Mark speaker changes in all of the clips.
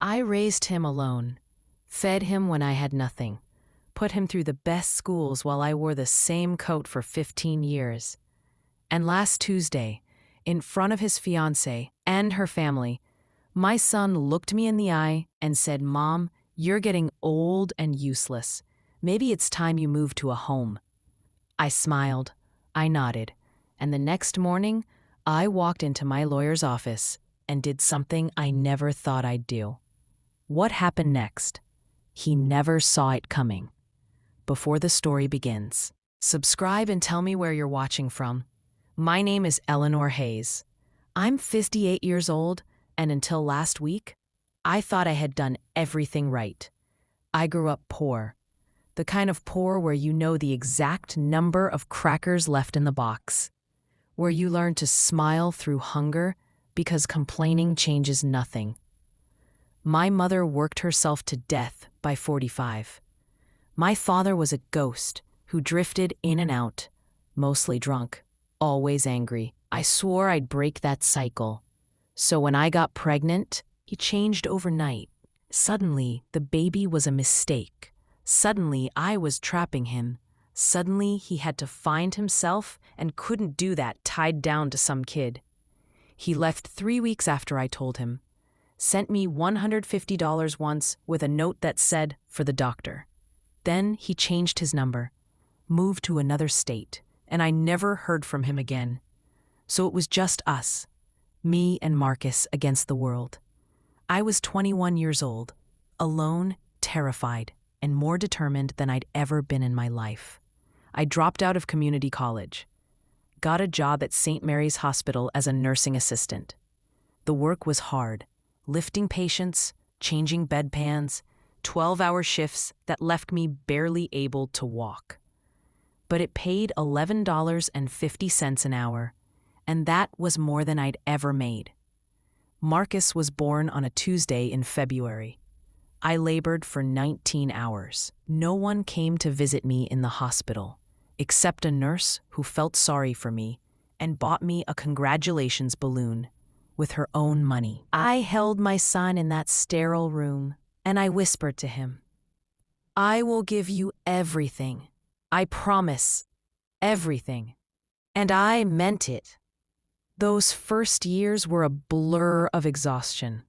Speaker 1: I raised him alone, fed him when I had nothing, put him through the best schools while I wore the same coat for 15 years. And last Tuesday, in front of his fiancée and her family, my son looked me in the eye and said, "Mom, you're getting old and useless. Maybe it's time you moved to a home." I smiled, I nodded, and the next morning, I walked into my lawyer's office and did something I never thought I'd do. What happened next? He never saw it coming. Before the story begins, subscribe and tell me where you're watching from. My name is Eleanor Hayes. I'm 58 years old, and until last week, I thought I had done everything right. I grew up poor. The kind of poor where you know the exact number of crackers left in the box. Where you learn to smile through hunger because complaining changes nothing. My mother worked herself to death by 45. My father was a ghost who drifted in and out, mostly drunk, always angry. I swore I'd break that cycle. So when I got pregnant, he changed overnight. Suddenly, the baby was a mistake. Suddenly, I was trapping him. Suddenly, he had to find himself and couldn't do that tied down to some kid. He left 3 weeks after I told him. Sent me $150 once with a note that said, "For the doctor." Then he changed his number, moved to another state, and I never heard from him again. So it was just us, me and Marcus against the world. I was 21 years old, alone, terrified, and more determined than I'd ever been in my life. I dropped out of community college, got a job at St. Mary's Hospital as a nursing assistant. The work was hard, lifting patients, changing bedpans, 12-hour shifts that left me barely able to walk. But it paid $11.50 an hour, and that was more than I'd ever made. Marcus was born on a Tuesday in February. I labored for 19 hours. No one came to visit me in the hospital, except a nurse who felt sorry for me and bought me a congratulations balloon with her own money. I held my son in that sterile room, and I whispered to him, "I will give you everything. I promise, everything." And I meant it. Those first years were a blur of exhaustion.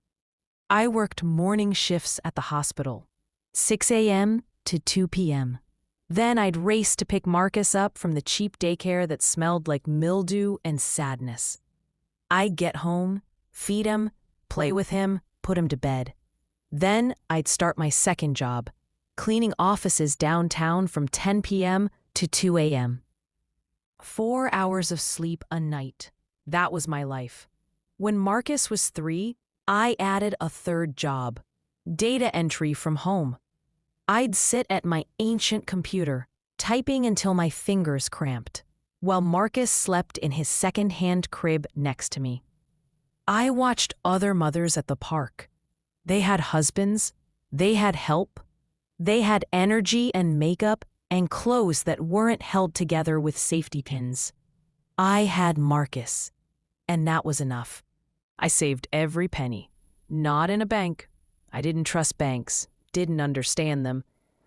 Speaker 1: I worked morning shifts at the hospital, 6 a.m. to 2 p.m. Then I'd race to pick Marcus up from the cheap daycare that smelled like mildew and sadness. I'd get home, feed him, play with him, put him to bed. Then I'd start my second job, cleaning offices downtown from 10 p.m. to 2 a.m. 4 hours of sleep a night. That was my life. When Marcus was 3, I added a third job, data entry from home. I'd sit at my ancient computer, typing until my fingers cramped, while Marcus slept in his second-hand crib next to me. I watched other mothers at the park. They had husbands, they had help, they had energy and makeup and clothes that weren't held together with safety pins. I had Marcus, and that was enough. I saved every penny. Not in a bank. I didn't trust banks, didn't understand them.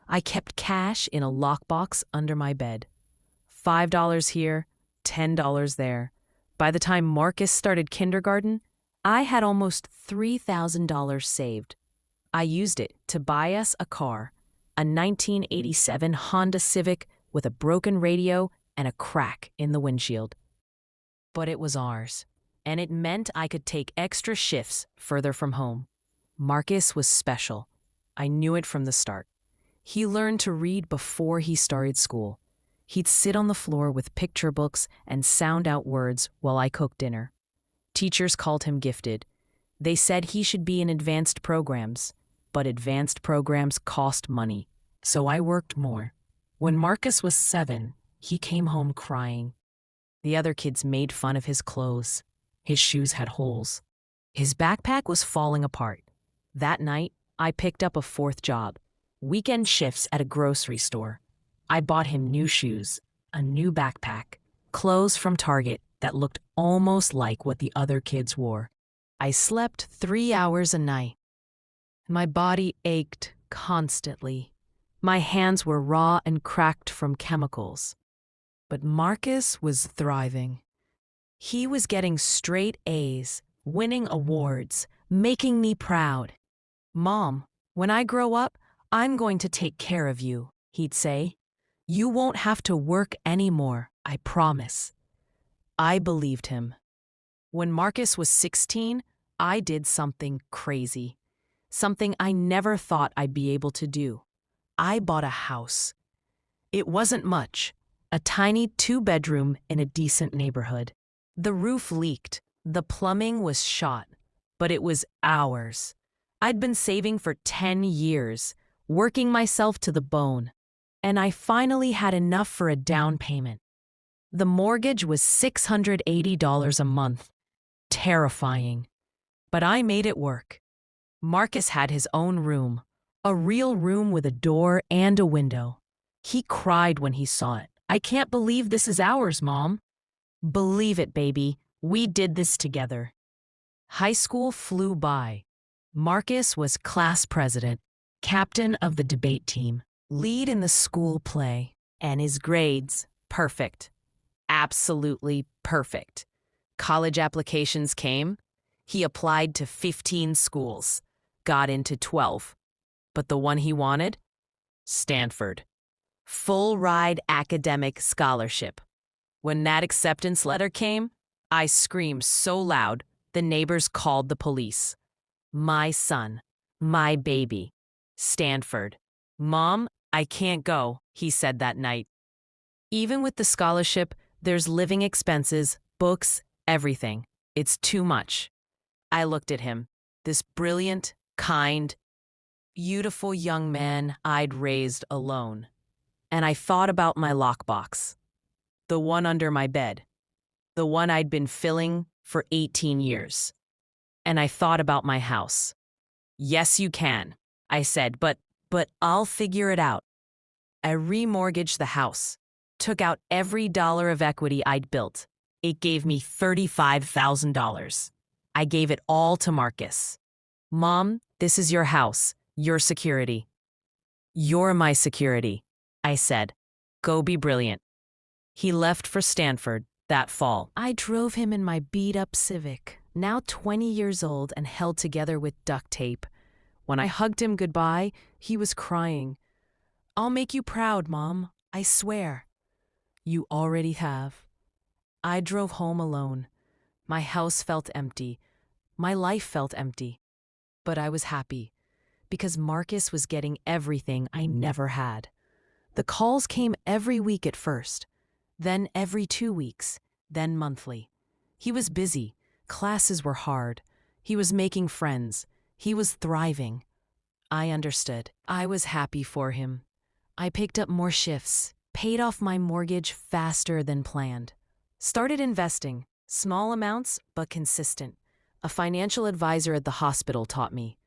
Speaker 1: I kept cash in a lockbox under my bed. $5 here, $10 there. By the time Marcus started kindergarten, I had almost $3,000 saved. I used it to buy us a car, a 1987 Honda Civic with a broken radio and a crack in the windshield. But it was ours, and it meant I could take extra shifts further from home. Marcus was special. I knew it from the start. He learned to read before he started school. He'd sit on the floor with picture books and sound out words while I cooked dinner. Teachers called him gifted. They said he should be in advanced programs, but advanced programs cost money, so I worked more. When Marcus was 7, he came home crying. The other kids made fun of his clothes. His shoes had holes. His backpack was falling apart. That night, I picked up a fourth job, weekend shifts at a grocery store. I bought him new shoes, a new backpack, clothes from Target that looked almost like what the other kids wore. I slept 3 hours a night. My body ached constantly. My hands were raw and cracked from chemicals. But Marcus was thriving. He was getting straight A's, winning awards, making me proud. "Mom, when I grow up, I'm going to take care of you," he'd say. "You won't have to work anymore, I promise." I believed him. When Marcus was 16, I did something crazy. Something I never thought I'd be able to do. I bought a house. It wasn't much, a tiny 2-bedroom in a decent neighborhood. The roof leaked, the plumbing was shot, but it was ours. I'd been saving for 10 years, working myself to the bone, and I finally had enough for a down payment. The mortgage was $680 a month. Terrifying. But I made it work. Marcus had his own room, a real room with a door and a window. He cried when he saw it. "I can't believe this is ours, Mom." "Believe it, baby. We did this together." High school flew by. Marcus was class president, captain of the debate team, lead in the school play, and his grades, perfect. Absolutely perfect. College applications came. He applied to 15 schools, got into 12. But the one he wanted? Stanford. Full ride academic scholarship. When that acceptance letter came, I screamed so loud, the neighbors called the police. My son, my baby, Stanford. "Mom, I can't go," he said that night. Even with the scholarship, there's living expenses, books, everything. It's too much. I looked at him, this brilliant, kind, beautiful young man I'd raised alone. And I thought about my lockbox, the one under my bed, the one I'd been filling for 18 years. And I thought about my house. "Yes, you can," I said, but I'll figure it out." I remortgaged the house, took out every dollar of equity I'd built. It gave me $35,000. I gave it all to Marcus. "Mom, this is your house, your security." "You're my security," I said. "Go be brilliant." He left for Stanford that fall. I drove him in my beat-up Civic, now 20 years old and held together with duct tape. When I hugged him goodbye, he was crying. "I'll make you proud, Mom, I swear." "You already have." I drove home alone. My house felt empty. My life felt empty. But I was happy, because Marcus was getting everything I never had. The calls came every week at first, then every 2 weeks, then monthly. He was busy. Classes were hard. He was making friends. He was thriving. I understood. I was happy for him. I picked up more shifts, paid off my mortgage faster than planned. Started investing, small amounts but consistent. A financial advisor at the hospital taught me.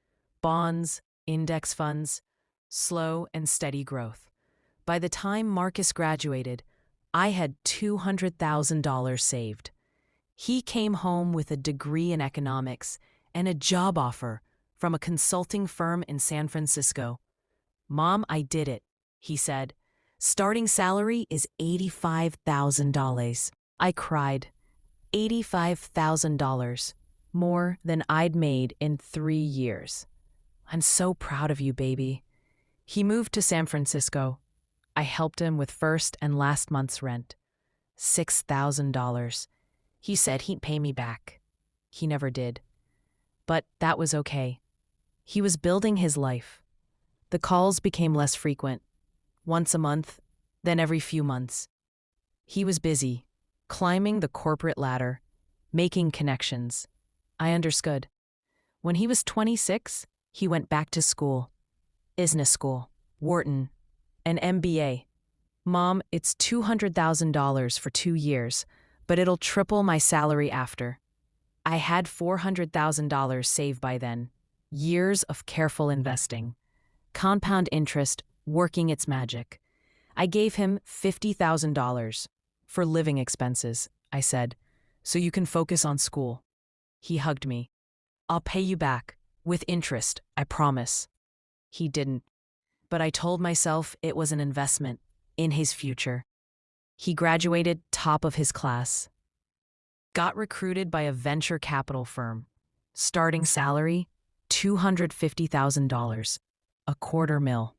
Speaker 1: Bonds, index funds, slow and steady growth. By the time Marcus graduated, I had $200,000 saved. He came home with a degree in economics and a job offer from a consulting firm in San Francisco. "Mom, I did it," he said. "Starting salary is $85,000. I cried. $85,000, more than I'd made in 3 years. "I'm so proud of you, baby." He moved to San Francisco. I helped him with first and last month's rent. $6,000. He said he'd pay me back. He never did. But that was okay. He was building his life. The calls became less frequent, once a month, then every few months. He was busy, climbing the corporate ladder, making connections. I understood. When he was 26, he went back to school. Business school, Wharton, an MBA. "Mom, it's $200,000 for 2 years, but it'll triple my salary after." I had $400,000 saved by then. Years of careful investing. Compound interest working its magic. I gave him $50,000 for living expenses, I said, "so you can focus on school." He hugged me. "I'll pay you back. With interest, I promise. He didn't. But I told myself it was an investment in his future. He graduated top of his class, got recruited by a venture capital firm. Starting salary, $250,000, a quarter mil.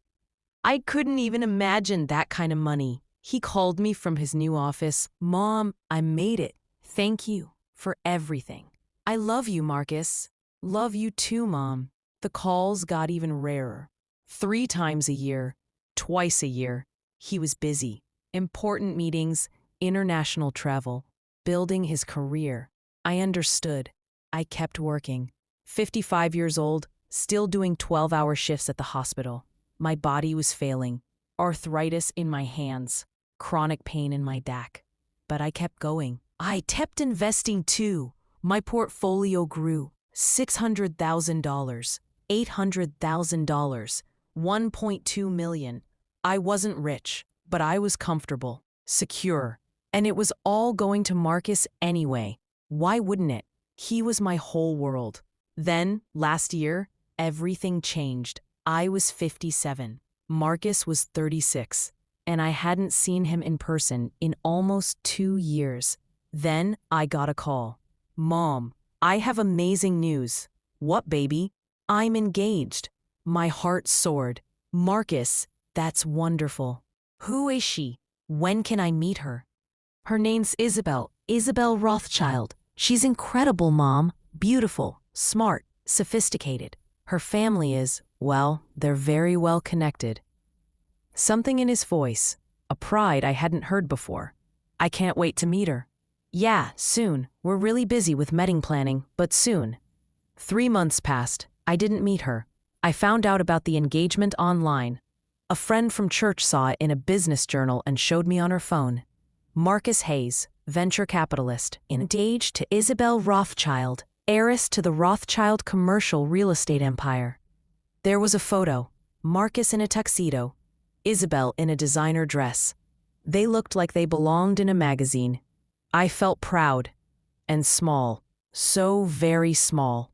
Speaker 1: I couldn't even imagine that kind of money. He called me from his new office. Mom, I made it. Thank you for everything. I love you, Marcus. Love you too, Mom. The calls got even rarer. 3 times a year, twice a year. He was busy. Important meetings, international travel, building his career. I understood. I kept working. 55 years old, still doing 12-hour shifts at the hospital. My body was failing. Arthritis in my hands. Chronic pain in my back. But I kept going. I kept investing too. My portfolio grew. $600,000, $800,000, $1.2 million. I wasn't rich, but I was comfortable, secure, and it was all going to Marcus anyway. Why wouldn't it? He was my whole world. Then, last year, everything changed. I was 57. Marcus was 36, and I hadn't seen him in person in almost 2 years. Then I got a call. Mom, I have amazing news. What, baby? I'm engaged. My heart soared. Marcus, that's wonderful. Who is she? When can I meet her? Her name's Isabel. Isabel Rothschild. She's incredible, Mom. Beautiful, smart, sophisticated. Her family is, well, they're very well connected. Something in his voice, a pride I hadn't heard before. I can't wait to meet her. Yeah, soon. We're really busy with wedding planning, but soon. 3 months passed. I didn't meet her. I found out about the engagement online. A friend from church saw it in a business journal and showed me on her phone. Marcus Hayes, venture capitalist, engaged to Isabel Rothschild, heiress to the Rothschild commercial real estate empire. There was a photo. Marcus in a tuxedo, Isabel in a designer dress. They looked like they belonged in a magazine. I felt proud and small, so very small.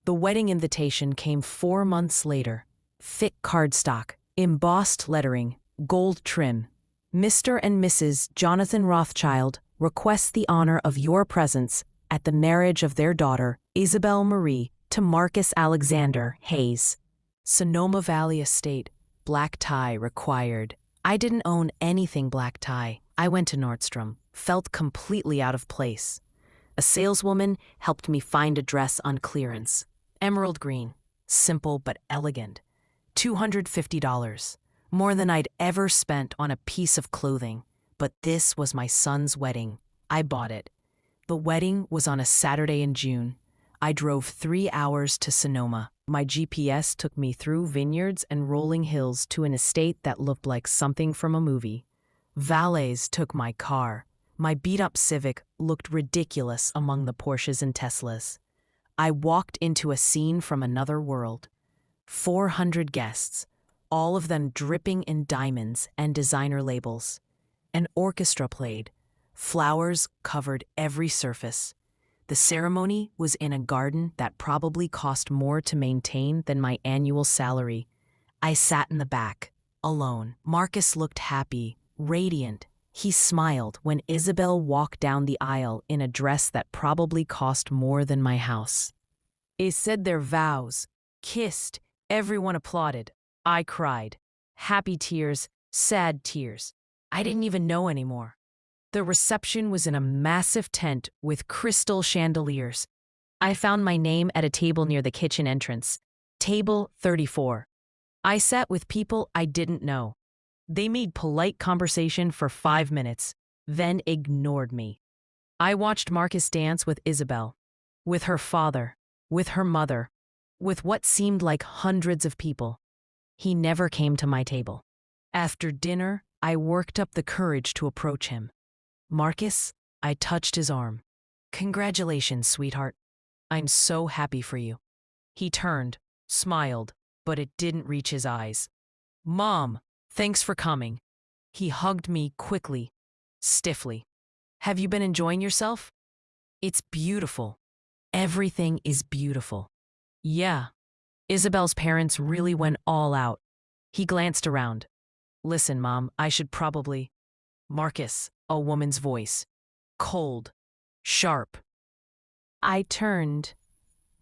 Speaker 1: The wedding invitation came 4 months later. Thick cardstock, embossed lettering, gold trim. Mr. and Mrs. Jonathan Rothschild request the honor of your presence at the marriage of their daughter, Isabel Marie, to Marcus Alexander Hayes. Sonoma Valley Estate, black tie required. I didn't own anything black tie. I went to Nordstrom, felt completely out of place. A saleswoman helped me find a dress on clearance. Emerald green, simple but elegant. $250, more than I'd ever spent on a piece of clothing. But this was my son's wedding. I bought it. The wedding was on a Saturday in June. I drove 3 hours to Sonoma. My GPS took me through vineyards and rolling hills to an estate that looked like something from a movie. Valets took my car. My beat-up Civic looked ridiculous among the Porsches and Teslas. I walked into a scene from another world. 400 guests, all of them dripping in diamonds and designer labels. An orchestra played. Flowers covered every surface. The ceremony was in a garden that probably cost more to maintain than my annual salary. I sat in the back, alone. Marcus looked happy, radiant. He smiled when Isabel walked down the aisle in a dress that probably cost more than my house. They said their vows, kissed, everyone applauded. I cried. Happy tears, sad tears. I didn't even know anymore. The reception was in a massive tent with crystal chandeliers. I found my name at a table near the kitchen entrance. Table 34. I sat with people I didn't know. They made polite conversation for 5 minutes, then ignored me. I watched Marcus dance with Isabel, with her father, with her mother, with what seemed like hundreds of people. He never came to my table. After dinner, I worked up the courage to approach him. Marcus, I touched his arm. Congratulations, sweetheart. I'm so happy for you. He turned, smiled, but it didn't reach his eyes. Mom, thanks for coming. He hugged me quickly, stiffly. Have you been enjoying yourself? It's beautiful. Everything is beautiful. Yeah, Isabel's parents really went all out. He glanced around. Listen, Mom, I should probably. Marcus, a woman's voice. Cold. Sharp. I turned.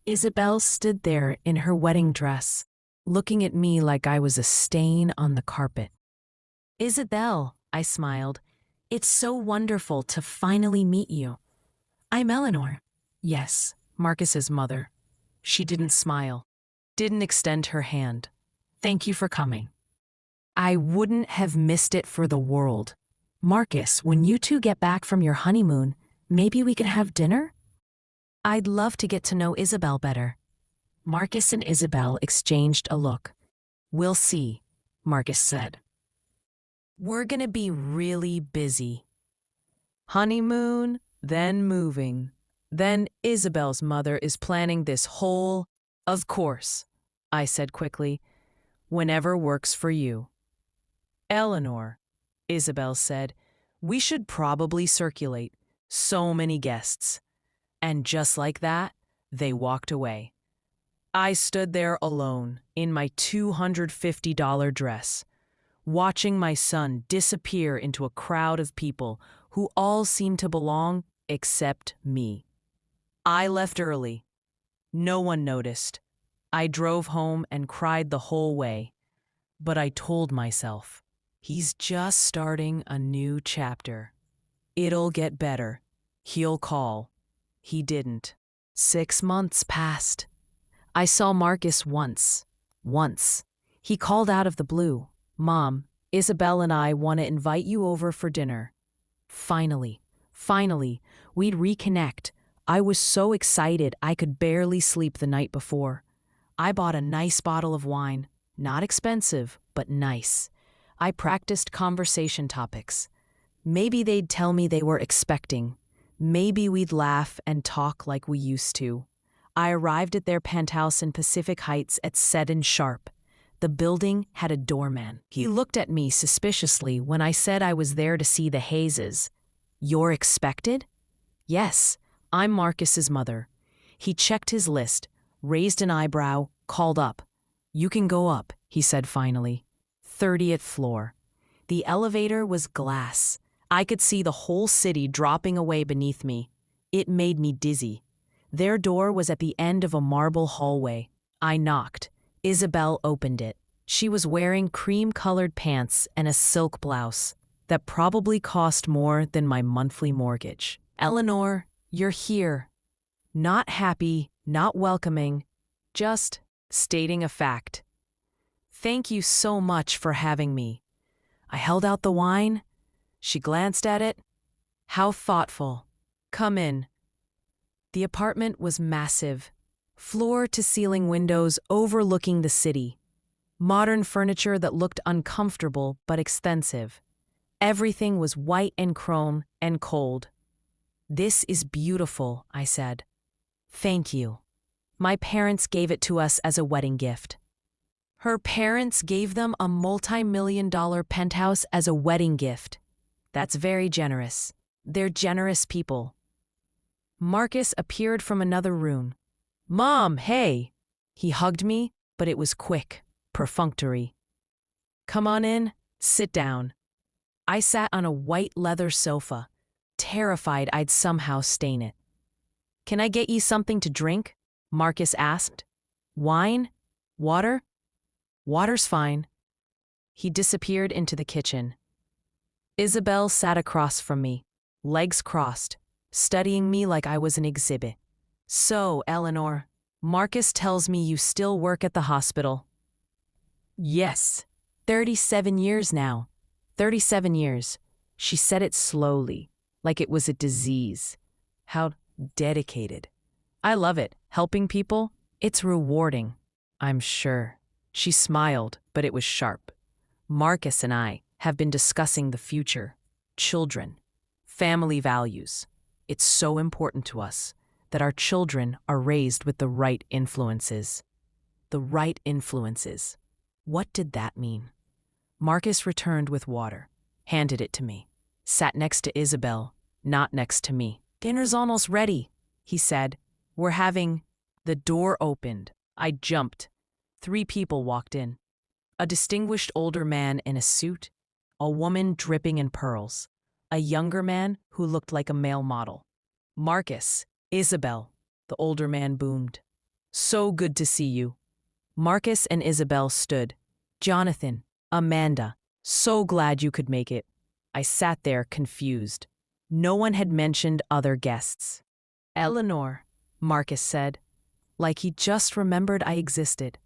Speaker 1: Isabel stood there in her wedding dress, looking at me like I was a stain on the carpet. Isabel, I smiled. It's so wonderful to finally meet you. I'm Eleanor. Yes, Marcus's mother. She didn't smile, didn't extend her hand. Thank you for coming. I wouldn't have missed it for the world. Marcus, when you two get back from your honeymoon, maybe we could have dinner? I'd love to get to know Isabel better. Marcus and Isabel exchanged a look. We'll see, Marcus said. We're gonna be really busy. Honeymoon, then moving. Then Isabel's mother is planning this whole. Of course, I said quickly. Whenever works for you. Eleanor, Isabel said, we should probably circulate. So many guests. And just like that, they walked away. I stood there alone in my $250 dress, watching my son disappear into a crowd of people who all seemed to belong except me. I left early. No one noticed. I drove home and cried the whole way. But I told myself, he's just starting a new chapter. It'll get better. He'll call. He didn't. 6 months passed. I saw Marcus once. He called out of the blue. Mom, Isabel and I want to invite you over for dinner. Finally, we'd reconnect. I was so excited I could barely sleep the night before. I bought a nice bottle of wine. Not expensive, but nice. I practiced conversation topics. Maybe they'd tell me they were expecting. Maybe we'd laugh and talk like we used to. I arrived at their penthouse in Pacific Heights at 7 sharp. The building had a doorman. He looked at me suspiciously when I said I was there to see the Hayeses. You're expected? Yes, I'm Marcus's mother. He checked his list, raised an eyebrow, called up. You can go up, he said finally. 30th floor. The elevator was glass. I could see the whole city dropping away beneath me. It made me dizzy. Their door was at the end of a marble hallway. I knocked. Isabel opened it. She was wearing cream-colored pants and a silk blouse that probably cost more than my monthly mortgage. Eleanor, you're here. Not happy, not welcoming, just stating a fact. Thank you so much for having me. I held out the wine. She glanced at it. How thoughtful. Come in. The apartment was massive. Floor-to-ceiling windows overlooking the city. Modern furniture that looked uncomfortable but expensive. Everything was white and chrome and cold. This is beautiful, I said. Thank you. My parents gave it to us as a wedding gift. Her parents gave them a multi-million-dollar penthouse as a wedding gift. That's very generous. They're generous people. Marcus appeared from another room. Mom, hey! He hugged me, but it was quick, perfunctory. Come on in, sit down. I sat on a white leather sofa, terrified I'd somehow stain it. Can I get you something to drink? Marcus asked. Wine? Water? Water's fine. He disappeared into the kitchen. Isabel sat across from me, legs crossed, studying me like I was an exhibit. So, Eleanor, Marcus tells me you still work at the hospital. Yes, 37 years now. 37 years. She said it slowly, like it was a disease. How dedicated. I love it. Helping people, it's rewarding, I'm sure. She smiled, but it was sharp. Marcus and I have been discussing the future, children, family values. It's so important to us that our children are raised with the right influences. The right influences. What did that mean? Marcus returned with water, handed it to me, sat next to Isabel, not next to me. Dinner's almost ready, he said. We're having. The door opened. I jumped. 3 people walked in. A distinguished older man in a suit, a woman dripping in pearls, a younger man who looked like a male model. Marcus, Isabel, the older man boomed. So good to see you. Marcus and Isabel stood. Jonathan, Amanda, so glad you could make it. I sat there confused. No one had mentioned other guests. Eleanor, Marcus said, like he just remembered I existed.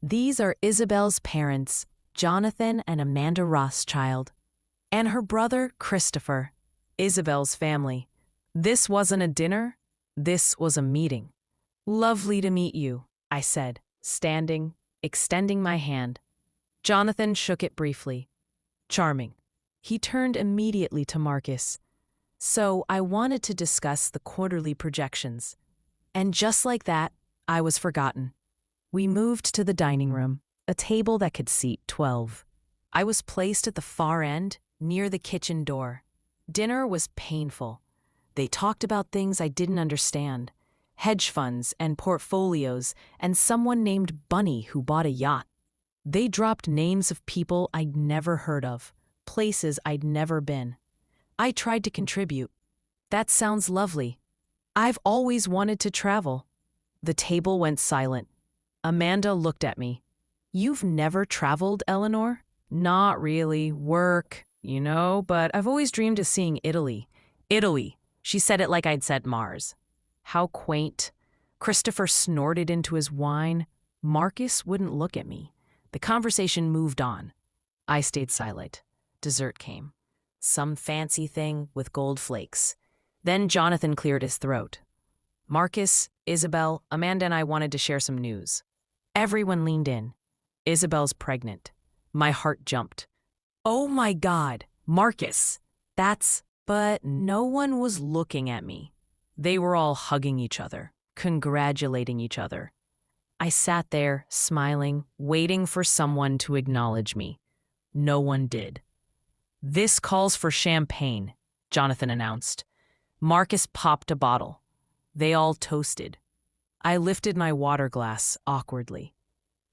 Speaker 1: These are Isabel's parents, Jonathan and Amanda Rothschild, and her brother, Christopher, Isabel's family. This wasn't a dinner, this was a meeting. Lovely to meet you, I said, standing, extending my hand. Jonathan shook it briefly. Charming. He turned immediately to Marcus. So I wanted to discuss the quarterly projections. And just like that, I was forgotten. We moved to the dining room, a table that could seat 12. I was placed at the far end, near the kitchen door. Dinner was painful. They talked about things I didn't understand. Hedge funds and portfolios and someone named Bunny who bought a yacht. They dropped names of people I'd never heard of, places I'd never been. I tried to contribute. That sounds lovely. I've always wanted to travel. The table went silent. Amanda looked at me. You've never traveled, Eleanor? Not really. Work, but I've always dreamed of seeing Italy. Italy. She said it like I'd said Mars. How quaint. Christopher snorted into his wine. Marcus wouldn't look at me. The conversation moved on. I stayed silent. Dessert came. Some fancy thing with gold flakes. Then Jonathan cleared his throat. Marcus, Isabel, Amanda and I wanted to share some news. Everyone leaned in. Isabel's pregnant. My heart jumped. Oh my God, Marcus! But no one was looking at me. They were all hugging each other, congratulating each other. I sat there, smiling, waiting for someone to acknowledge me. No one did. This calls for champagne, Jonathan announced. Marcus popped a bottle. They all toasted. I lifted my water glass awkwardly.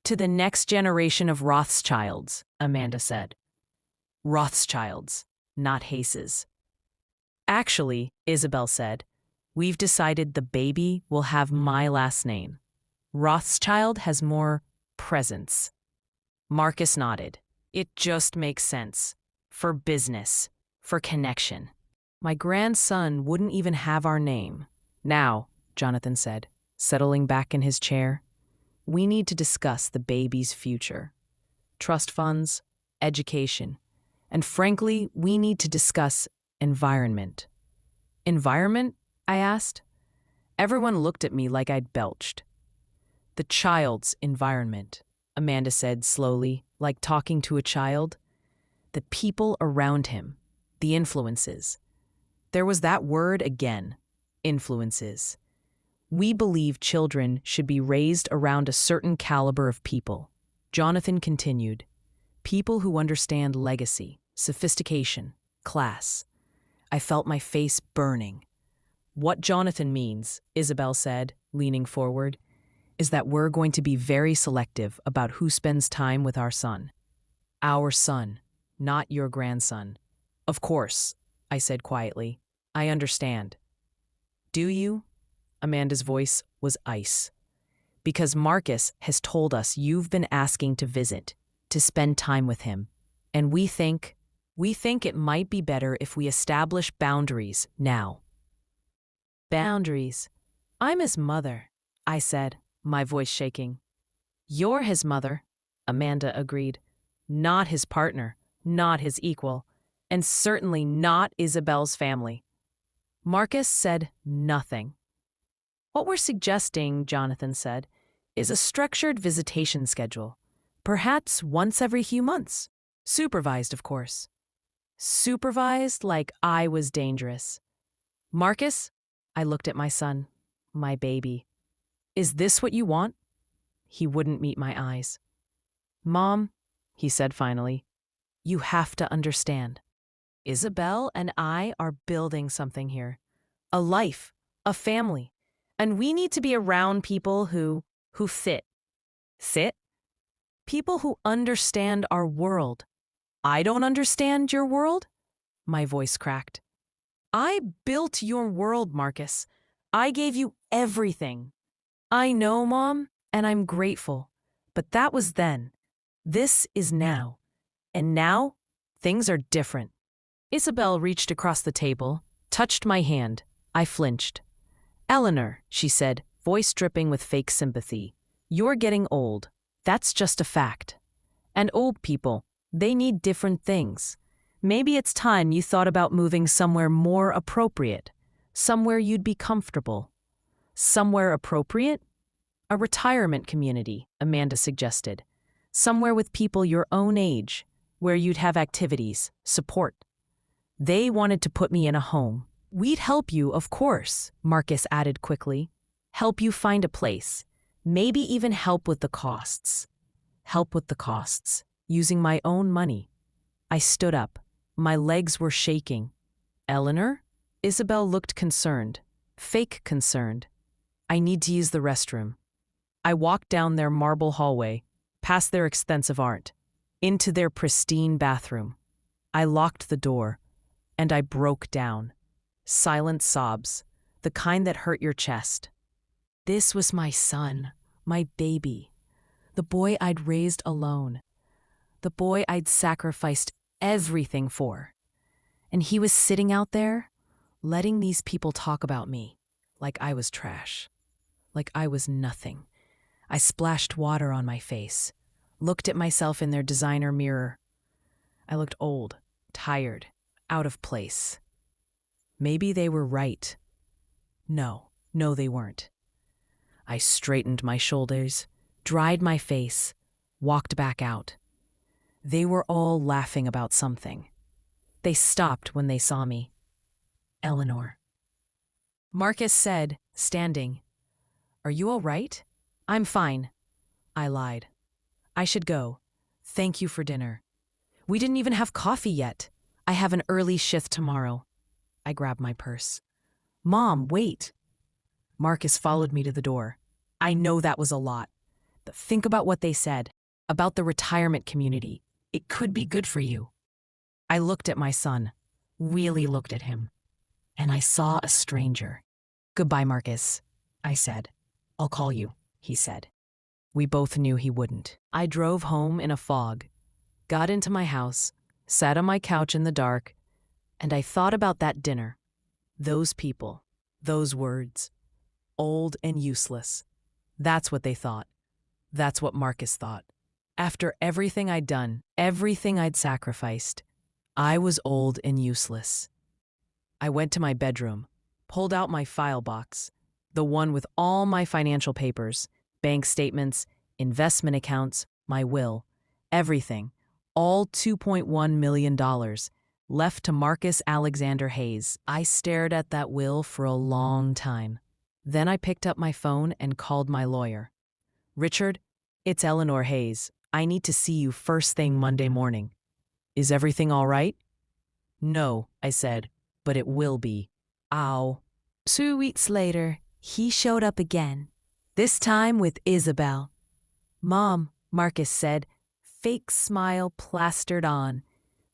Speaker 1: To the next generation of Rothschilds, Amanda said. Rothschilds, not Haces. Actually, Isabel said, we've decided the baby will have my last name. Rothschild has more presence. Marcus nodded. It just makes sense. For business. For connection. My grandson wouldn't even have our name. Now, Jonathan said, settling back in his chair, we need to discuss the baby's future. Trust funds, education, and frankly, we need to discuss environment. Environment? I asked. Everyone looked at me like I'd belched. The child's environment, Amanda said slowly, like talking to a child. The people around him, the influences. There was that word again, influences. We believe children should be raised around a certain caliber of people. Jonathan continued, people who understand legacy, sophistication, class. I felt my face burning. What Jonathan means, Isabel said, leaning forward, is that we're going to be very selective about who spends time with our son. Our son, not your grandson. Of course, I said quietly. I understand. Do you? Amanda's voice was ice. Because Marcus has told us you've been asking to visit, to spend time with him. And we think it might be better if we establish boundaries now. Boundaries. I'm his mother, I said, my voice shaking. You're his mother, Amanda agreed. Not his partner, not his equal, and certainly not Isabel's family. Marcus said nothing. What we're suggesting, Jonathan said, is a structured visitation schedule, perhaps once every few months. Supervised, of course. Supervised like I was dangerous. Marcus, I looked at my son, my baby. Is this what you want? He wouldn't meet my eyes. Mom, he said finally, you have to understand. Isabel and I are building something here. A life, a family. And we need to be around people who fit. Sit. People who understand our world. I don't understand your world? My voice cracked. I built your world, Marcus. I gave you everything. I know, Mom, and I'm grateful. But that was then. This is now. And now, things are different. Isabel reached across the table, touched my hand. I flinched. Eleanor, she said, voice dripping with fake sympathy. You're getting old. That's just a fact. And old people, they need different things. Maybe it's time you thought about moving somewhere more appropriate, somewhere you'd be comfortable. Somewhere appropriate? A retirement community, Amanda suggested. Somewhere with people your own age, where you'd have activities, support. They wanted to put me in a home. We'd help you, of course, Marcus added quickly. Help you find a place. Maybe even help with the costs. Help with the costs. Using my own money. I stood up. My legs were shaking. Eleanor? Isabel looked concerned. Fake concerned. I need to use the restroom. I walked down their marble hallway, past their expensive art, into their pristine bathroom. I locked the door, and I broke down. Silent sobs, the kind that hurt your chest. This was my son, my baby, the boy I'd raised alone, the boy I'd sacrificed everything for. And he was sitting out there, letting these people talk about me, like I was trash, like I was nothing. I splashed water on my face, looked at myself in their designer mirror. I looked old, tired, out of place. Maybe they were right. No, they weren't. I straightened my shoulders, dried my face, walked back out. They were all laughing about something. They stopped when they saw me. Eleanor. Marcus said, standing, "Are you all right?" "I'm fine." I lied. "I should go. Thank you for dinner." "We didn't even have coffee yet. I have an early shift tomorrow." I grabbed my purse. "Mom, wait." Marcus followed me to the door. "I know that was a lot, but think about what they said, about the retirement community. It could be good for you." I looked at my son, really looked at him, and I saw a stranger. "Goodbye, Marcus," I said. "I'll call you," he said. We both knew he wouldn't. I drove home in a fog, got into my house, sat on my couch in the dark, and I thought about that dinner, those people, those words, old and useless. That's what they thought. That's what Marcus thought. After everything I'd done, everything I'd sacrificed, I was old and useless. I went to my bedroom, pulled out my file box, the one with all my financial papers, bank statements, investment accounts, my will, everything, all $2.1 million, left to Marcus Alexander Hayes. I stared at that will for a long time. Then I picked up my phone and called my lawyer. "Richard, it's Eleanor Hayes. I need to see you first thing Monday morning. Is everything all right?" "No," I said, "but it will be." Ow. 2 weeks later, he showed up again, this time with Isabel. "Mom," Marcus said, fake smile plastered on,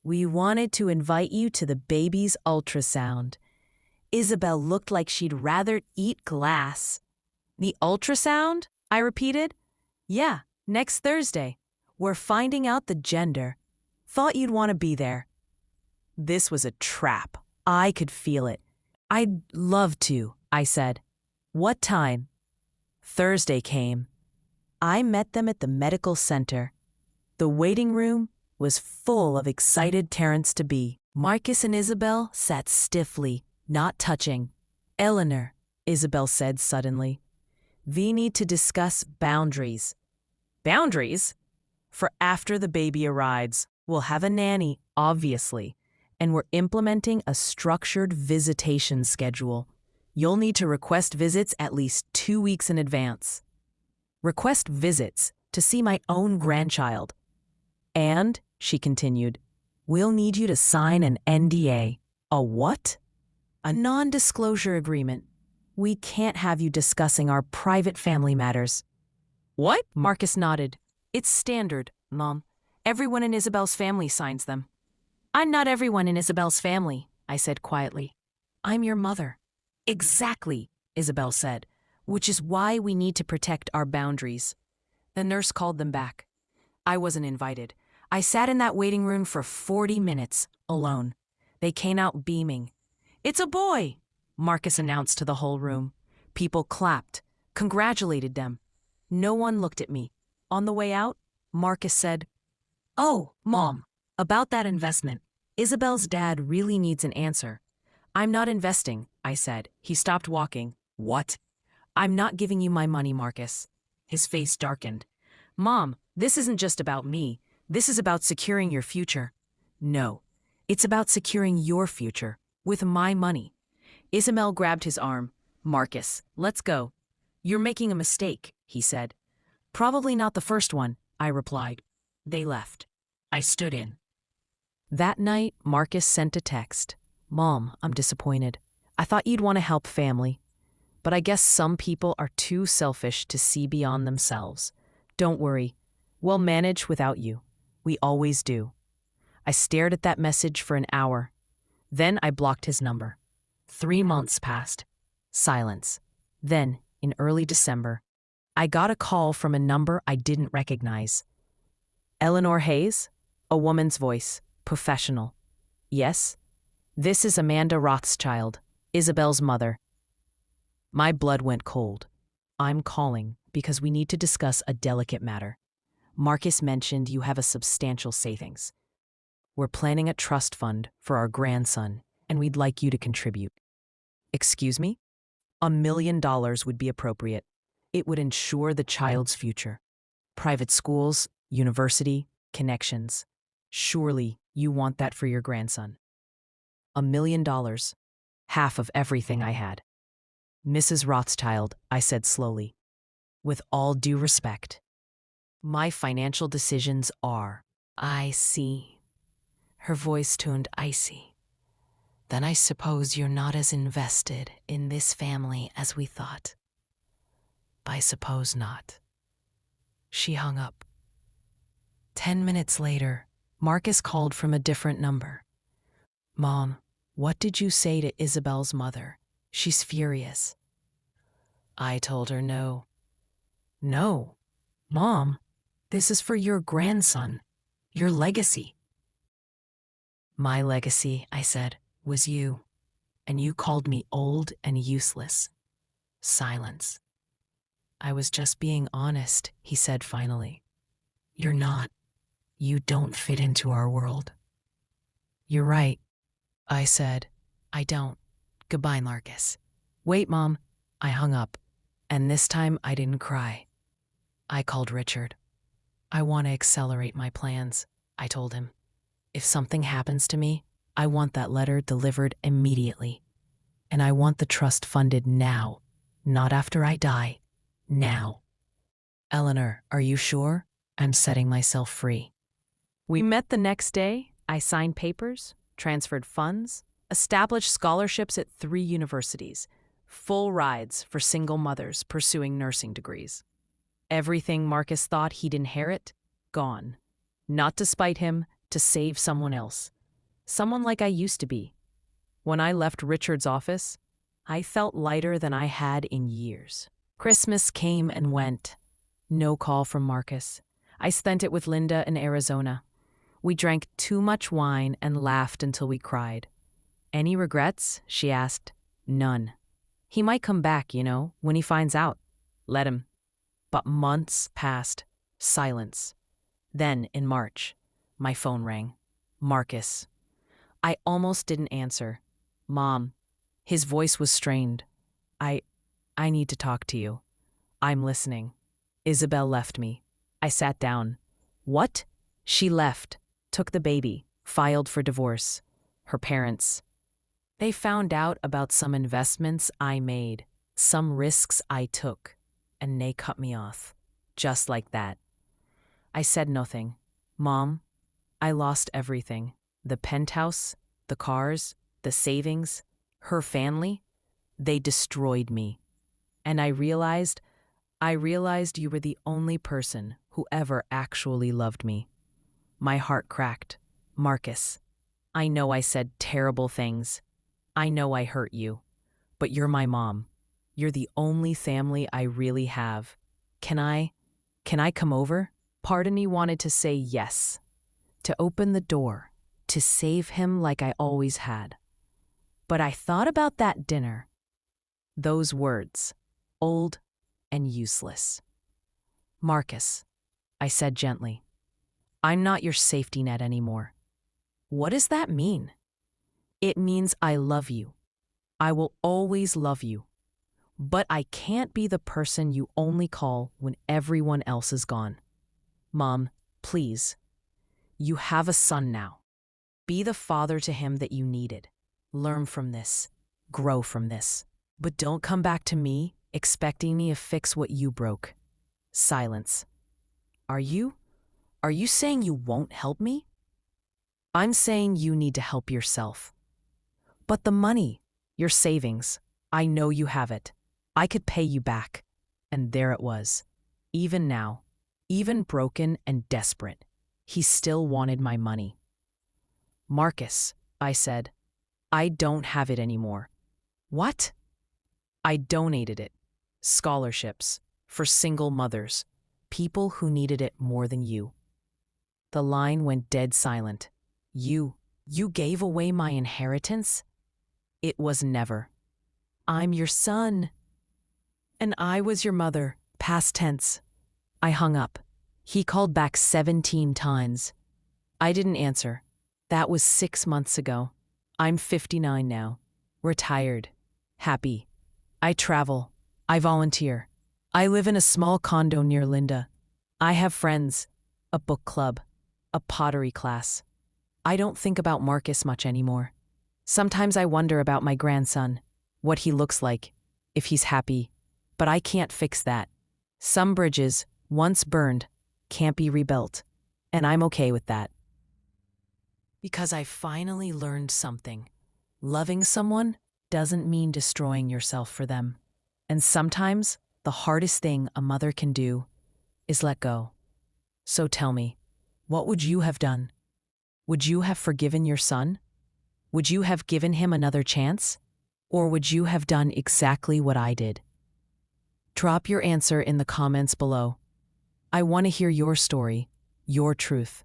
Speaker 1: "we wanted to invite you to the baby's ultrasound." Isabel looked like she'd rather eat glass. "The ultrasound?" I repeated. "Yeah, next Thursday. We're finding out the gender. Thought you'd want to be there." This was a trap. I could feel it. "I'd love to," I said. "What time?" Thursday came. I met them at the medical center. The waiting room was full of excited parents-to-be. Marcus and Isabel sat stiffly, not touching. "Eleanor," Isabel said suddenly, "we need to discuss boundaries." "Boundaries?" "For after the baby arrives, we'll have a nanny, obviously, and we're implementing a structured visitation schedule. You'll need to request visits at least 2 weeks in advance." Request visits to see my own grandchild. "And," she continued, "we'll need you to sign an NDA. "A what?" "A non-disclosure agreement. We can't have you discussing our private family matters." What? Marcus nodded. It's standard, Mom. Everyone in Isabel's family signs them. I'm not everyone in Isabel's family, I said quietly. I'm your mother. Exactly, Isabel said, which is why we need to protect our boundaries. The nurse called them back. I wasn't invited. I sat in that waiting room for 40 minutes, alone. They came out beaming. It's a boy, Marcus announced to the whole room. People clapped, congratulated them. No one looked at me. On the way out, Marcus said, "Oh, Mom, about that investment. Isabel's dad really needs an answer." "I'm not investing," I said. He stopped walking. "What?" "I'm not giving you my money, Marcus." His face darkened. "Mom, this isn't just about me. This is about securing your future." "No, it's about securing your future with my money." Isabel grabbed his arm. "Marcus, let's go." "You're making a mistake," he said. "Probably not the first one," I replied. They left. I stood in. That night, Marcus sent a text. "Mom, I'm disappointed. I thought you'd want to help family. But I guess some people are too selfish to see beyond themselves. Don't worry. We'll manage without you. We always do." I stared at that message for an hour. Then I blocked his number. 3 months passed. Silence. Then, in early December, I got a call from a number I didn't recognize. "Eleanor Hayes?" A woman's voice, professional. "Yes? This is Amanda Rothschild, Isabel's mother." My blood went cold. "I'm calling because we need to discuss a delicate matter. Marcus mentioned you have a substantial savings. We're planning a trust fund for our grandson, and we'd like you to contribute." "Excuse me?" $1 million would be appropriate. It would ensure the child's future. Private schools, university, connections. Surely you want that for your grandson. $1 million. Half of everything I had. "Mrs. Rothschild," I said slowly, "with all due respect, my financial decisions are—" "I see." Her voice turned icy. "Then I suppose you're not as invested in this family as we thought." "I suppose not." She hung up. 10 minutes later, Marcus called from a different number. "Mom, what did you say to Isabel's mother? She's furious." I told her no. "No. Mom, this is for your grandson, your legacy." "My legacy," I said, "was you. And you called me old and useless." Silence. "I was just being honest," he said finally. "You're not. You don't fit into our world." "You're right," I said. "I don't. Goodbye, Marcus." "Wait, Mom." I hung up. And this time I didn't cry. I called Richard. "I want to accelerate my plans," I told him. "If something happens to me, I want that letter delivered immediately. And I want the trust funded now, not after I die. Now." "Eleanor, are you sure?" "I'm setting myself free." We met the next day. I signed papers, transferred funds, established scholarships at 3 universities, full rides for single mothers pursuing nursing degrees. Everything Marcus thought he'd inherit, gone. Not to spite him, to save someone else. Someone like I used to be. When I left Richard's office, I felt lighter than I had in years. Christmas came and went. No call from Marcus. I spent it with Linda in Arizona. We drank too much wine and laughed until we cried. "Any regrets?" she asked. "None. He might come back, when he finds out. Let him." But months passed. Silence. Then, in March, my phone rang. Marcus. I almost didn't answer. "Mom." His voice was strained. I need to talk to you." "I'm listening." "Isabel left me." I sat down. "What?" "She left, took the baby, filed for divorce. Her parents. They found out about some investments I made, some risks I took, and they cut me off. Just like that." I said nothing. "Mom, I lost everything. The penthouse, the cars, the savings, her family. They destroyed me. And I realized I realized you were the only person who ever actually loved me. My heart cracked. Marcus, I know I said terrible things. I know I hurt you. But you're my mom. You're the only family I really have. Can I come over? Part of me wanted to say yes, to open the door, to save him like I always had. But I thought about that dinner. Those words, old and useless. Marcus, I said gently, I'm not your safety net anymore. What does that mean? It means I love you. I will always love you. But I can't be the person you only call when everyone else is gone. Mom, please. You have a son now. Be the father to him that you needed. Learn from this. Grow from this. But don't come back to me expecting me to fix what you broke. Silence. Are you saying you won't help me? I'm saying you need to help yourself. But the money, your savings, I know you have it. I could pay you back. And there it was. Even now, even broken and desperate, he still wanted my money. Marcus, I said, I don't have it anymore. What? I donated it. Scholarships for single mothers, people who needed it more than you. The line went dead silent. You gave away my inheritance? It was never. I'm your son. And I was your mother, past tense. I hung up. He called back 17 times. I didn't answer. That was 6 months ago. I'm 59 now. Retired. Happy. I travel. I volunteer. I live in a small condo near Linda. I have friends, a book club, a pottery class. I don't think about Marcus much anymore. Sometimes I wonder about my grandson, what he looks like, if he's happy. But I can't fix that. Some bridges, once burned, can't be rebuilt. And I'm okay with that. Because I finally learned something. Loving someone doesn't mean destroying yourself for them. And sometimes the hardest thing a mother can do is let go. So tell me, what would you have done? Would you have forgiven your son? Would you have given him another chance? Or would you have done exactly what I did? Drop your answer in the comments below. I want to hear your story, your truth.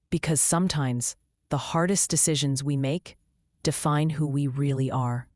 Speaker 1: Because sometimes the hardest decisions we make define who we really are.